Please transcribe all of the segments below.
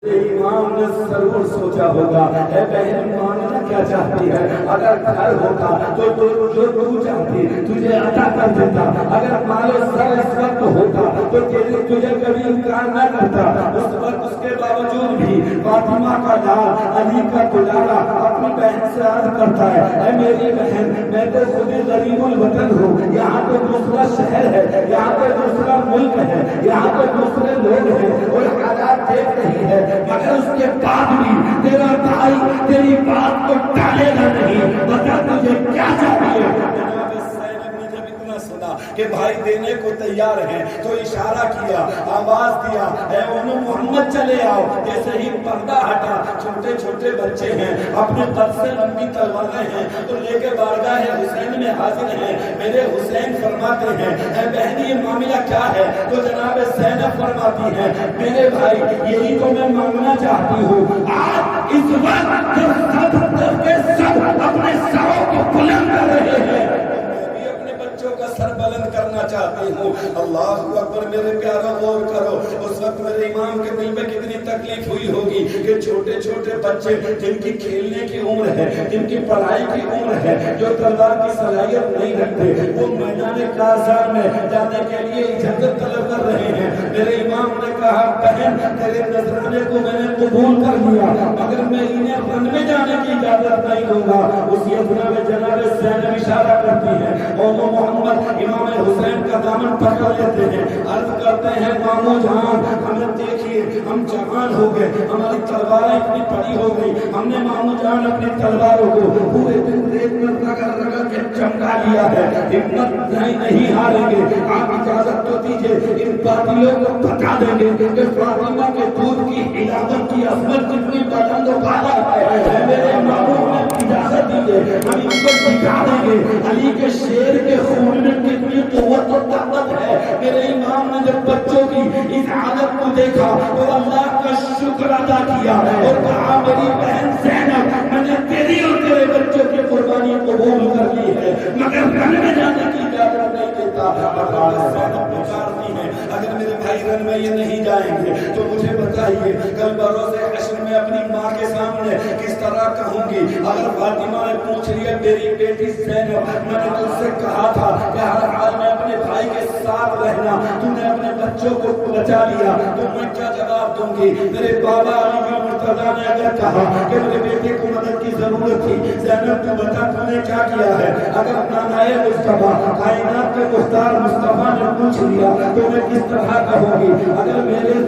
امام نے ضرور سوچا ہوگا اے بہن مانگنا کیا چاہتی ہے، اگر گھر ہوتا تو جو تو چاہتی تجھے عطا کر دیتا، اگر مال و زر اس وقت ہوتا تو تجھے کبھی انکار نہ کرتا۔ اس وقت اس کے باوجود بھی فاطمہ کا لال علی کا دلارا اپنی بہن سے عرض کرتا ہے اے میری بہن میں تو خود غریب الوطن ہوں، یہاں تو دوسرا شہر ہے، یہاں پہ دوسرا ملک ہے، یہاں پہ دوسرے لوگ ہیں اور حالات دیکھ رہی ہے، مگر اس کے بعد بھی تیرا بھائی تیری بات کو ٹالے گا نہیں، بتا تجھے کیا چاہیے۔ جناب زینب نے جب اتنا سنا کہ بھائی دینے کو تیار ہیں تو اشارہ کیا، آواز دیا اے انو محمد چلے آؤ۔ جیسے ہی پردہ ہٹا چھوٹے چھوٹے بچے ہیں، اپنے قد سے لمبی تلواریں ہیں تو لے کے بارگاہ حسین میں حاضر ہیں۔ میرے حسین فرماتے ہیں اے بہن یہ معاملہ کیا ہے؟ تو جناب زینب فرماتی ہیں میرے بھائی یہی تو میں مانگنا چاہتی ہوں، آج اس وقت جب سب اپنے سروں کو بلند کر رہے ہیں میں بھی اپنے بچوں کا سر بلند کرنا چاہتی ہوں۔ اللہ اکبر میرے پیاروں غور کرو، اس وقت میرے امام کے دل میں کتنی تکلیف ہوئی ہوگی کہ چھوٹے چھوٹے بچے جن کی کھیلنے کی عمر ہے، جن کی پڑھائی کی عمر ہے، جو تلوار کی صلاحیت نہیں رکھتے، وہ میدان کارزار میں جانے کے لیے اجازت طلب کر رہے ہیں۔ میرے امام نے کہا بہن تیرے نذرانے کو میں نے قبول کر لیا مگر میں انہیں رن میں جانے کی اجازت نہیں دوں گا۔ اسی اثنا میں جناب زینب اشارہ کرتی ہے اور وہ محمد امام حسین کا دامن پکڑ لیتے ہیں، عرض کرتے ہیں مامو جان ہمیں دیکھیے ہم جوان ہو گئے، ہماری تلواریں اتنی بڑی ہو گئی، ہم نے مامو جان اپنی تلواروں کو پورے دن ریت میں رگڑ رگڑ کے چمکا لیا ہے، ہمت نہیں ہاریں گے، آپ اجازت تو دیجئے ان باطلوں کو بتا دیں گے کہ فاطمہ کے دودھ کی حلاوت کی عظمت کتنی بلند و بالا ہے۔ میرے ماموں نے اجازت دیجئے ہم ان کو دکھا دیں گے علی کے شیر کے خون میں کتنی قوت و طاقت ہے۔ میرے امام نے جب بچوں کی اس حالت کو دیکھا تو اللہ کا شکر ادا کیا اور کہا میری بہن زینب میں نے تیری اور تیرے بچوں کی قربانی قبول کر لی ہے مگر رن میں جانے کی اجازت نہیں دیتا۔ زینب پکارتی ہے اگر میرے بھائی رن میں یہ نہیں جائیں گے تو مجھے بتائیے کل بروز حشر میں اپنی ماں کے سامنے کس طرح کہوں گی؟ اگر فاطمہ نے پوچھ لیا میری بیٹی زینب میں نے تجھ سے کہا تھا کہ ہر حال میں اپنے بھائی کے ساتھ رہنا، تم نے اپنے بچوں کو بچا لیا، تو میں کیا جواب دوں گی؟ میرے بابا علی بن مرتضیٰ نے اگر کہا کہ میرے بیٹے کو مدد کی ضرورت تھی، زینب تو بتا تم نے کیا کیا ہے؟ اگر نانائے مصطفیٰ کائنات کے مختار مصطفیٰ نے پوچھ لیا تو میں کس طرح کہوں گی؟ اگر میرے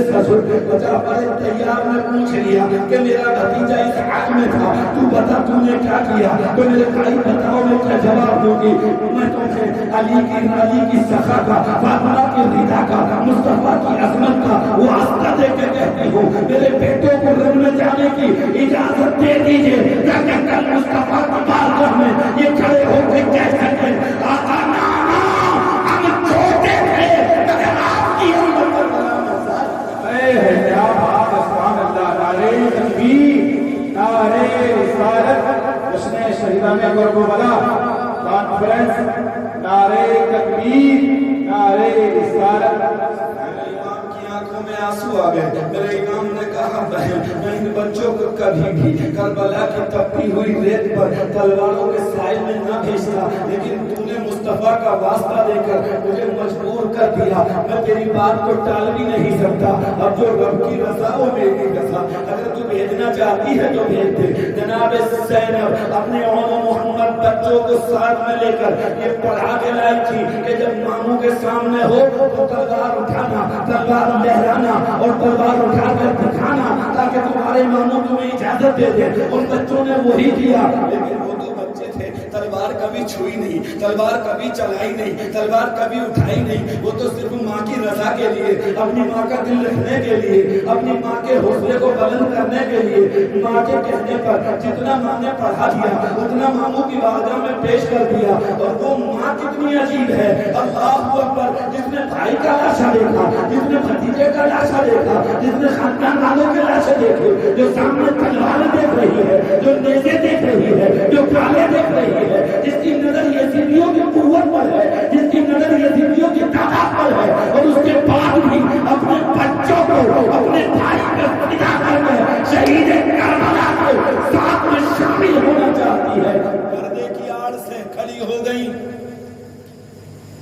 سسر جعفر طیار نے پوچھ لیا کہ میرا بھتیجا اس حال میں تھا تو بتا تم نے کیا کیا، تو میرے بھائی بتاؤ میں کیا جواب دوں گی؟ میں تمہیں علی کی سخا کا، فاطمہ کی رضا کا، مصطفیٰ کی عظمت کا وہ واسطہ دے کے کہتی ہوں میرے بیٹوں کو رن میں جانے کی اجازت دے دیجئے تاکہ کل مصطفیٰ کی بارگاہ میں یہ کھڑے ہو کے کہہ سکیں آقا نانا ہم چھوٹے تھے مگر آپ کی امت پر غلام ہے۔ کیا بات ہے، سبحان اللہ، نعرہ تکبیر، نعرہ رسالت، جشن شہیدان کربلا کانفرنس، نعرہ تکبیر، نعرہ رسالت۔ آنسو آ گئے۔ میرے امام نے کہا بہن میں ان بچوں کو کبھی بھی کربلا کی تپتی ہوئی ریت پر تلواروں کے سائے میں نہ بھیجتا، لیکن تو نے مصطفیٰ کا واسطہ دے کر مجھے مجبور کر دیا، میں تیری بات کو ٹال بھی نہیں سکتا، اب جو رب کی رضا وہ میری رضا، اگر تو بھیجنا چاہتی ہے تو بھیج دے۔ جناب زینب اپنے محمد بچوں کو ساتھ میں لے کر یہ پڑھا کے لائی تھی کہ جب ماموں کے سامنے ہو تو تلوار اٹھانا، تلوار لہرانا اور تلوار اٹھا کر دکھانا تاکہ تمہارے ماموں تمہیں اجازت دے دے۔ ان بچوں نے وہی کیا، لیکن وہ تو بچے تھے، تلوار کبھی چھوئی نہیں، تلوار کبھی چلائی نہیں، تلوار کبھی اٹھائی نہیں، وہ تو صرف ماں کی رضا کے لیے، اپنی ماں کا دل رکھنے کے لیے، اپنی ماں کے حوصلے کو بلند کرنے کے لیے، ماں کے کہنے پر جتنا ماں نے پڑھا دیا اتنا ماموں کی بارگاہ میں پیش کر دیا۔ اور وہ ماں کتنی عجیب ہے، اللہ اکبر، جس نے بھائی کا لاشا دیکھا، جس نے بھتیجے کا لاشا دیکھا، جس نے خاندان والوں کے لاشے دیکھے، جو سامنے تلوار دیکھ رہی ہے، جو نیزے دیکھ رہی ہے، جو کالے دیکھ رہی ہے، جس کی نظر یزیدیوں کی قوت پر ہے، جس کی نظر یزیدیوں کی تعداد پر ہے، اور اس کے بعد بھی اپنے بچوں کو اپنے بھائی کا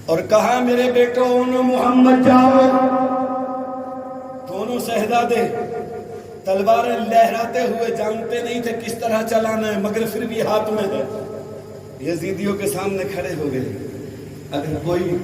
اور کہا میرے بیٹوں محمد جاؤ. دونوں شہزادے تلواریں لہراتے ہوئے جانتے نہیں تھے کس طرح چلانا ہے، مگر پھر بھی ہاتھ میں ہے. یزیدیوں کے سامنے کھڑے ہو گئے. اگر کوئی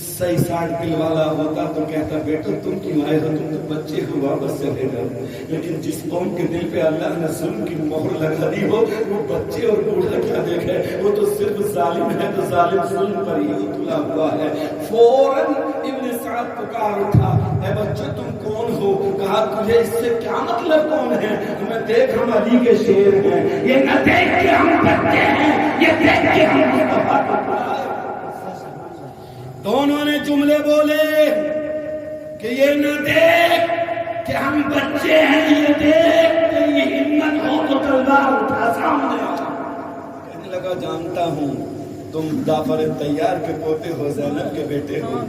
60 کل والا ہوتا تو کہتا بیٹو تم کیوں آئے ہو، تم تو بچے ہو، واپس چلے جاؤ. لیکن جس قوم کے دل پہ اللہ نے ظلم کی مہر لگا دی ہو، وہ بچے اور بوڑھا کیا دیکھے، وہ تو صرف ظالم ہے تو ظالم ظلم پر ہی اتلا ہوا ہے. فوراً ابن سعد پکار اٹھا، اے بچے تم کون ہو؟ کہا تجھے اس سے کیا مطلب کون ہے؟ ہمیں دیکھ ہم علی کے شیر ہیں، یہ نہ دیکھ کے ہم بچے ہیں، یہ دیکھ کے ہم مصطفیٰ کے. دونوں نے جملے بولے کہ یہ نہ دیکھ کہ ہم بچے ہیں، یہ دیکھ کہ یہ ہمت ہو تو تلوار اٹھا سامنے آ. کہنے لگا جانتا ہوں تم جعفر طیار کے پوتے ہو، زینب کے بیٹے ہو.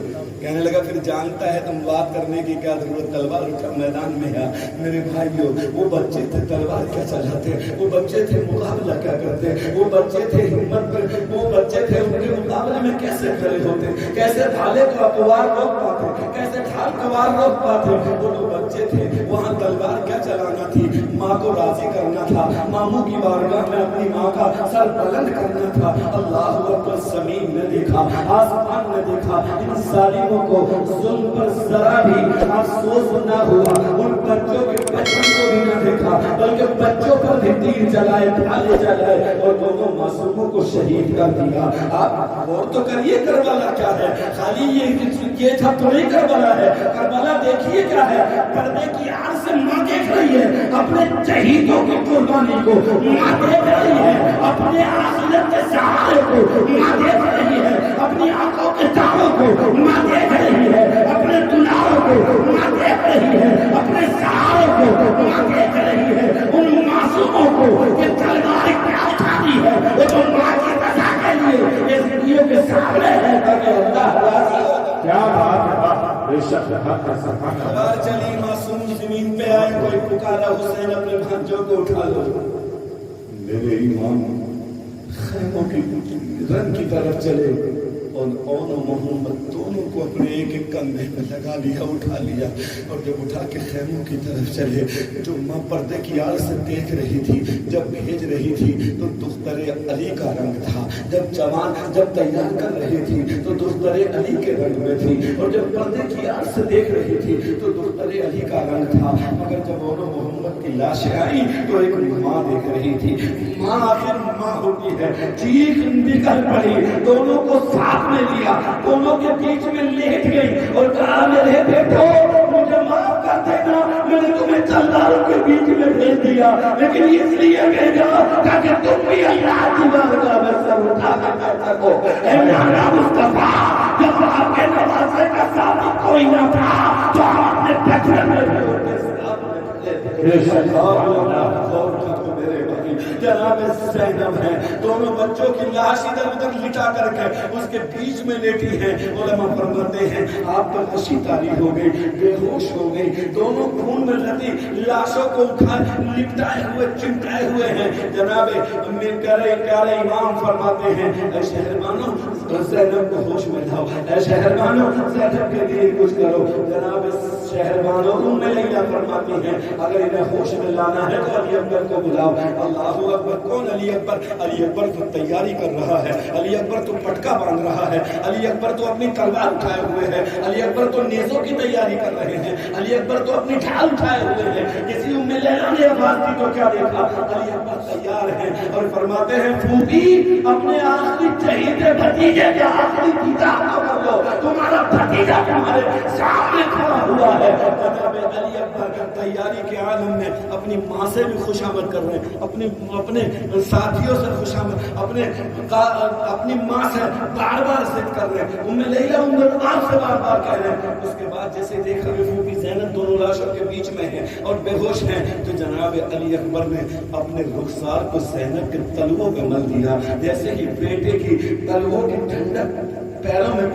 کہنے لگا پھر جانتا ہے تم بات کرنے کی کیا ضرورت، تلوار اٹھا میدان میں ہے. میرے بھائیو وہ بچے تھے تلوار کیا چلاتے، وہ بچے تھے مقابلہ کیا کرتے، وہ بچے تھے ہمت پر، وہ بچے تھے ان کے مقابلے میں کیسے کھڑے ہوتے، کیسے بھالے کو اپوار روک پاتے، کیسے ڈھال کوار روک پاتے. وہ تو بچے تھے، وہاں تلوار کیا چلانا تھی، ماں کو راضی کرنا تھا، ماموں کی بارگاہ میں اپنی ماں کا سر بلند کرنا تھا. اللہ اکبر. زمین نے دیکھا، آسمان نے دیکھا، ان ظالموں کو ظلم پر ذرا بھی افسوس نہ ہوا. ان بچوں کے بچوں کو بھی نہ دیکھا، بلکہ بچوں پر بھی تیر چلائے، ڈھالے چلائے اور دونوں معصوموں کو شہید کر دیا. آپ غور تو کریے کربلا کیا ہے، خالی یہ سب تو نہیں کربلا ہے. کربلا دیکھیے کیا ہے، پردے کی آڑ سے ماں دیکھ رہی ہے اپنے شہیدوں کی قربانی کو، ماں دیکھ رہی ہے اپنے آخرت کے سہارے کو، ماں دیکھ رہی ہے اپنی آنکھوں کے تاروں کو، ماں دیکھ رہی ہے اپنے دلاروں کو، ماں دیکھ رہی ہے اپنے سہاروں کو، ماں دیکھ رہی ہے ان معصوموں کو کہ تلوار کیا اٹھانی ہے. وہ تو ماں کی رضا کے لیے اس زندگیوں کے سامنے ہے تاکہ اللہ راضی ہو. کیا بات ہے، بے شک حق کا صفحہ. تلوار چلی، معصوم زمین پہ آئے، کوئی پکارا حسین اپنے بھانجوں کو اٹھا لو. میرے امام خیموں کی رن کی طرف چلے اور اون و محمد دونوں کو اپنے ایک ایک کندھے میں لگا لیا، اٹھا لیا. اور جب اٹھا کے خیموں کی طرف چلے، جو ماں پردے کی آڑ سے دیکھ رہی تھی، جب بھیج رہی تھی تو دختر علی کا رنگ تھا. جب تیار کر رہی تھی تو دختر علی کے رنگ میں تھی، اور جب پردے کی آڑ سے دیکھ رہی تھی تو دختر علی کا رنگ تھا. مگر جب اون و محمد کی لاشیں آئی تو ایک ماں دیکھ رہی تھی. ماں آخر ماں ہوتی ہے. چیخ نکل پڑی، دونوں کو ساتھ میں لیا، دونوں کے بیچ میں لیٹ گئی اور کہا میرے بیٹو مجھے معاف کر دینا، میں نے تمہیں تلواروں کے بیچ میں بھیج دیا، لیکن اس لیے بھیجا تاکہ تم بھی اللہ کی بارگاہ میں سر اٹھا کے کر سکو. اے میرا مصطفیٰ، جب آپ کے نوازے کا ثابت کوئی نہ تھا تو ہم اپنے بچپن میں بھی ہوتے جناب زینب ہے. دونوں بچوں کی لاش ادھر ادھر لٹا کر کے اس کے بیچ میں لیٹی ہے. علماء فرماتے ہیں آپ پر نشی طاری ہو گئی، بے ہوش ہو گئی. دونوں خون میں لتی لاشوں کو اٹھا لپٹائے ہوئے چمٹائے ہوئے ہیں. جناب پیارے امام فرماتے ہیں اے شہربانو زینب کو ہوش میں لاؤ، اے شہربانو زینب کے لیے کچھ کرو. جناب شہربانو ام لیلہ فرماتی ہیں اگر انہیں ہوش میں لانا ہے تو علی اکبر کو بلاؤ. اللہ اکبر. کون علی اکبر؟ علی اکبر تو تیاری کر رہا ہے، علی اکبر تو پٹکا باندھ رہا ہے، علی اکبر تو اپنی تلوار اٹھائے ہوئے ہیں، علی اکبر تو نیزوں کی تیاری کر رہے ہیں، علی اکبر تو اپنی ڈھال اٹھائے ہوئے ہیں. کسی ام لیلہ نے آواز دی تو کیا دیکھا؟ علی اکبر تیار ہیں اور فرماتے ہیں پھوپھی اپنے آخری شہید بھتیجے کے آخری دیدار کو کر لو، تمہارا بھتیجا تمہارے سامنے کھڑا ہوا ہے. جناب علی اکبر تیاری کے عالم میں اپنی ماں سے بھی خوشامد کر رہے ہیں، اپنے ساتھیوں سے خوشامد، اپنی ماں سے بار بار ضد کر رہے ہیں، ام لیلہ ام دربار سے بار بار کہہ رہے ہیں. اس کے بعد جیسے دیکھا کہ پھوپھی زینب دونوں لاشوں کے بیچ میں ہیں اور بے ہوش ہیں تو جناب علی اکبر نے اپنے رخسار کو زینب کے تلووں پہ مل دیا. جیسے ہی بیٹے کی تلووں کی ٹھنڈک پیروں میں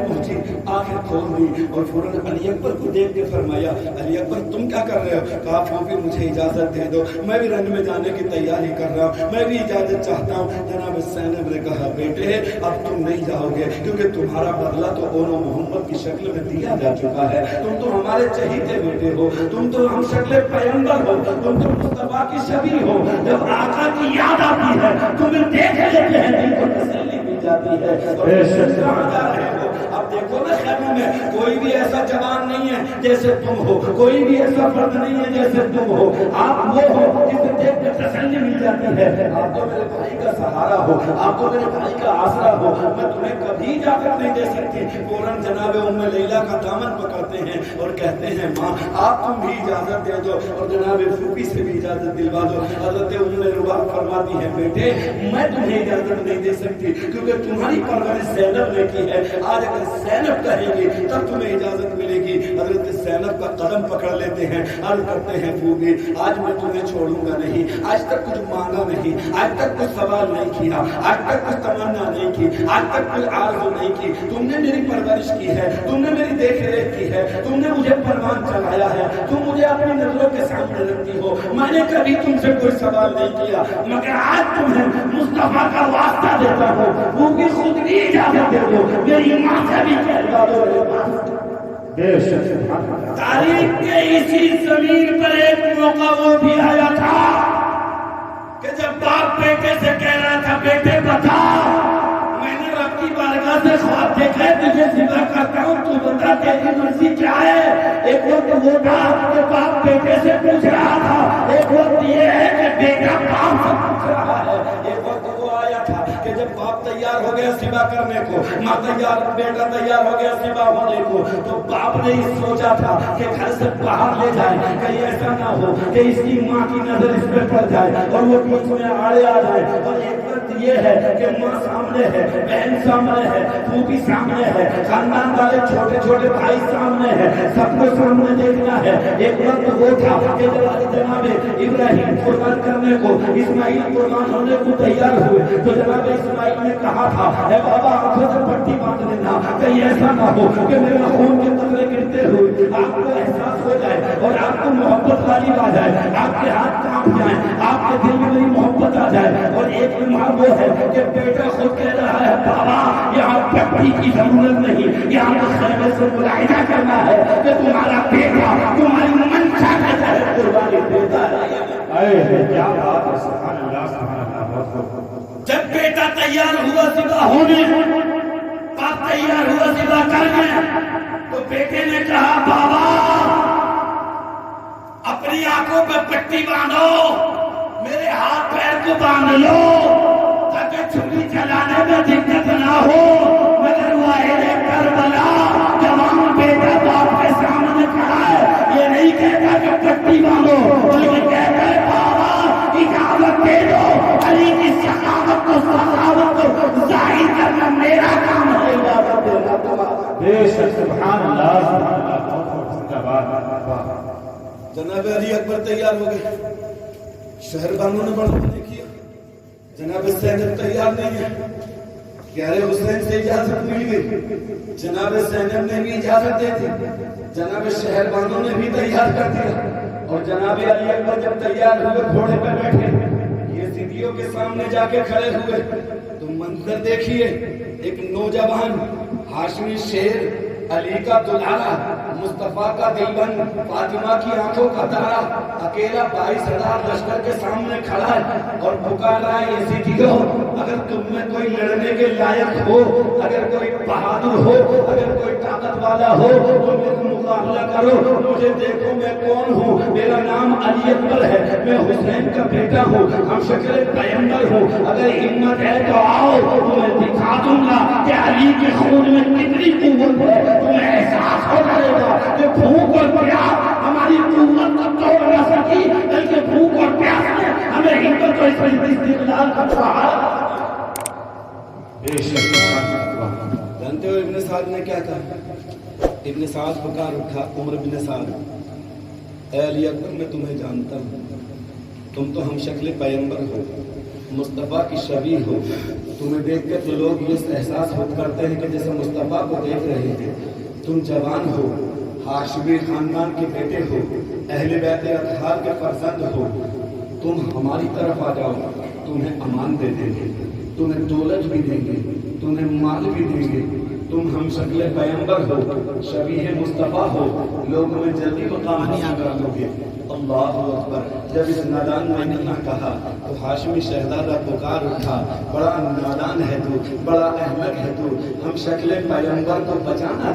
پہنچی آنکھیں کھول دی اور فوراً علی اکبر کو دیکھ کے فرمایا علی اکبر تم کیا کر رہے ہو؟ کہا پھوپھی مجھے اجازت دے دو، میں بھی رن میں جانے کی تیاری کر رہا ہوں، میں بھی اجازت چاہتا ہوں۔ جناب زینب نے کہا بیٹے اب تم نہیں جاؤ گے کیونکہ تمہارا بدلہ تو اونو محمد کی شکل میں دیا جا چکا ہے، تم تو ہمارے چہیتے بیٹے ہو، تم تو ہم شکل پیغمبر ہو، تم تو مصطفیٰ کی شبیہ ہو، جب آقا کی یاد آتی ہے تمہیں دیکھ لیتے ہیں دل کو تسلی مل جاتی ہے۔ اور کہاں جا رہے ہو؟ اب دیکھو نا خیمے میں کوئی بھی ایسا جوان نہیں ہے جیسے تم ہو، کوئی بھی ایسا فرد نہیں ہے جیسے تم ہو، آپ وہ ہو جسے دیکھ کے تسلی مل جاتی ہے۔ آپ تو میرے بھائی کا سہارا ہو، آپ تو میرے بھائی کا آسرا ہو، میں تمہیں کبھی اجازت نہیں دے سکتی۔ فوراً جناب ام لیلہ کا دامن پکڑتے ہیں اور کہتے ہیں ماں آپ تم بھی اجازت دے دو اور جناب پھوپھی سے بھی اجازت دلوا دو۔ حضرت ام روبہ فرماتی ہیں بیٹے میں تمہیں اجازت نہیں دے سکتی کیونکہ تمہاری پرورش زینب نے کی ہے، آج اگر زینب کہے گی تب تمہیں اجازت ملے گی۔ حضرت زینب کا قدم پکڑ لیتے ہیں، عرض کرتے ہیں پھوپھی آج میں تمہیں چھوڑوں گا نہیں، آج تک کچھ مانگا نہیں، آج تک کچھ سوال نہیں کیا، آج تک کچھ تمنا نہیں کی، آج تک کچھ آرزو نہیں کی، تم نے میری پرورش کی ہے، تم نے میری دیکھ ریکھ کی ہے، تم نے مجھے پروان چڑھایا ہے، تم مجھے اپنی نظروں کے سامنے رکھتی ہو، میں نے کبھی تم سے کوئی سوال نہیں کیا، مگر آج تمہیں مصطفیٰ کا واسطہ دیتا ہوں، وہ بھی خود بھی اجازت دے دو، میری ماں سے بھی کہتا دو۔ تاریخ کے اسی زمین پر ایک موقع وہ بھی آیا تھا کہ جب باپ بیٹے سے کہہ رہا تھا بیٹے بتا میں نے رب کی بارگاہ سے خواب دیکھا ہے تجھے ذبح کرتا ہوں تو بتا تیری مرضی کیا ہے۔ ایک وقت وہ تھا کہ باپ بیٹے سے پوچھ رہا تھا، ایک وقت یہ ہے کہ بیٹا باپ سے پوچھ رہا ہے، ایک وقت وہ آیا تھا کہ جب باپ تیار ہو گیا ذبح کرنے کو، ماں تیار، بیٹا تیار ہو گیا ذبح ہونے کو، تو باپ نے ہی سوچا تھا کہ گھر سے باہر لے جائے، کہیں ایسا نہ ہو کہ اس کی ماں کی نظر اس پہ پڑ جائے اور وہ بیچ میں آڑے آ جائے۔ اور ایک وقت یہ ہے کہ ماں سامنے ہے، بہن سامنے ہے، پھوپھی سامنے ہے، خاندان والے چھوٹے چھوٹے بھائی سامنے ہے، سب کو سامنے دیکھنا ہے۔ ایک وقت وہ تھا کہ جناب ابراہیم قربان کرنے کو، اسماعیل قربان ہونے کو تیار ہوئے تو جناب اسماعیل نے کہا تھا اے بابا آنکھوں سے پٹی باندھ لینا، کہیں ایسا نہ ہو کہ میرے خون کے قطرے گرتے ہوئے آپ کو احساس ہو جائے اور آپ کو محبت والی آ جائے، آپ کے ہاتھ کانپ جائیں، آپ کے دل میں میری محبت آ جائے۔ اور ایک بیمار وہ ہے کہ بیٹا خود کہہ رہا ہے بابا یہاں پٹی کی ضرورت نہیں، یہاں تو خیمے سے ملاحظہ کرنا ہے کہ تمہارا بیٹا تمہاری منشا کے تحت قربانی دیتا ہے۔ کیا بات ہے، سبحان اللہ سبحان اللہ۔ جب بیٹا تیار ہوا ذبح ہونے، باپ تیار ہوا ذبح کرنے، تو بیٹے نے کہا بابا اپنی آنکھوں پہ پٹی باندھو، میرے ہاتھ پیر کو باندھ لو تاکہ چھری چلانے میں دقت نہ ہو۔ مگر واحد کربلا جوان بیٹا باپ کے سامنے کھڑا ہے، یہ نہیں کہتا کہ پٹی باندھو، بلکہ کہتا ہے بابا اجازت دے دو، علی کی سخاوت کو سخاوت کو ظاہر کرنا میرا کام ہے، اجازت دینا تمہارا۔ بے شک سبحان اللہ سبحان اللہ، زندہ باد۔ جناب علی اکبر تیار ہو گئے، شہر بانوں نے بڑا نہیں کیا، جناب زینب تیار نہیں ہے، پیارے حسین سے اجازت مل گئی، جناب زینب نے بھی اجازت دے دی، جناب شہر بانوں نے بھی تیار کر دیا، اور جناب علی اکبر جب تیار ہوئے گھوڑے پہ بیٹھے، یہ سیدھیوں کے سامنے جا کے کھڑے ہوئے تو منظر دیکھیے، ایک نوجوان ہاشمی شیر، علی کا دلہا، مصطفیٰ کا دلبن، فاطمہ کی آنکھوں کا تارا، اکیلا 22,000 لشکر کے سامنے کھڑا ہے اور پکار رہا ہے یزیدیو اگر تم میں کوئی لڑنے کے لائق ہو، اگر کوئی بہادر ہو، اگر کوئی طاقت والا ہو تو میرا مقابلہ کرو، مجھے دیکھو میں کون ہوں، میرا نام علی اکبر ہے، میں حسین کا بیٹا ہوں، ہم شکل پیغمبر ہوں، اگر ہمت ہے تو آؤ تو میں دکھا دوں گا کہ علی کے خون میں کتنی قوت ہے، تمہیں احساس ہو جائے گا کہ بھوک اور پیاس ہماری قوت کو توڑ نہ سکی، بلکہ بھوک اور پیاس نے ہمیں ہمت اور استقلال کا سہارا۔ جانتے ہو ابن سعد نے کیا کہا؟ ابن سعد پکار اٹھا، عمر بن سعد، اے علی اکبر میں تمہیں جانتا ہوں، تم تو ہم شکل پیغمبر ہو، مصطفیٰ کی شبیہ ہو. تمہیں دیکھ کے تو لوگ یہ احساس کرتے ہیں کہ جیسے مصطفیٰ کو دیکھ رہے ہیں. تم جوان ہو، ہاشمی خاندان کے بیٹے ہو، اہل بیت اطہار کے فرزند ہو. تم ہماری طرف آ جاؤ، تمہیں امان دے دیں گے، تمہیں دولت بھی دیں گے، تمہیں مال بھی دیں گے. تم ہم شکل پیغمبر ہو، شبیہ مصطفیٰ ہو، لوگوں میں جلدی مقام حاصل کر لو گے. اللہ اکبر. جب اس نادان میں نے کہا تو ہاشمی شہزادہ پکار اٹھا، بڑا نادان ہے تو، بڑا احمق ہے تو، ہم شکل پیغمبر کو بچانا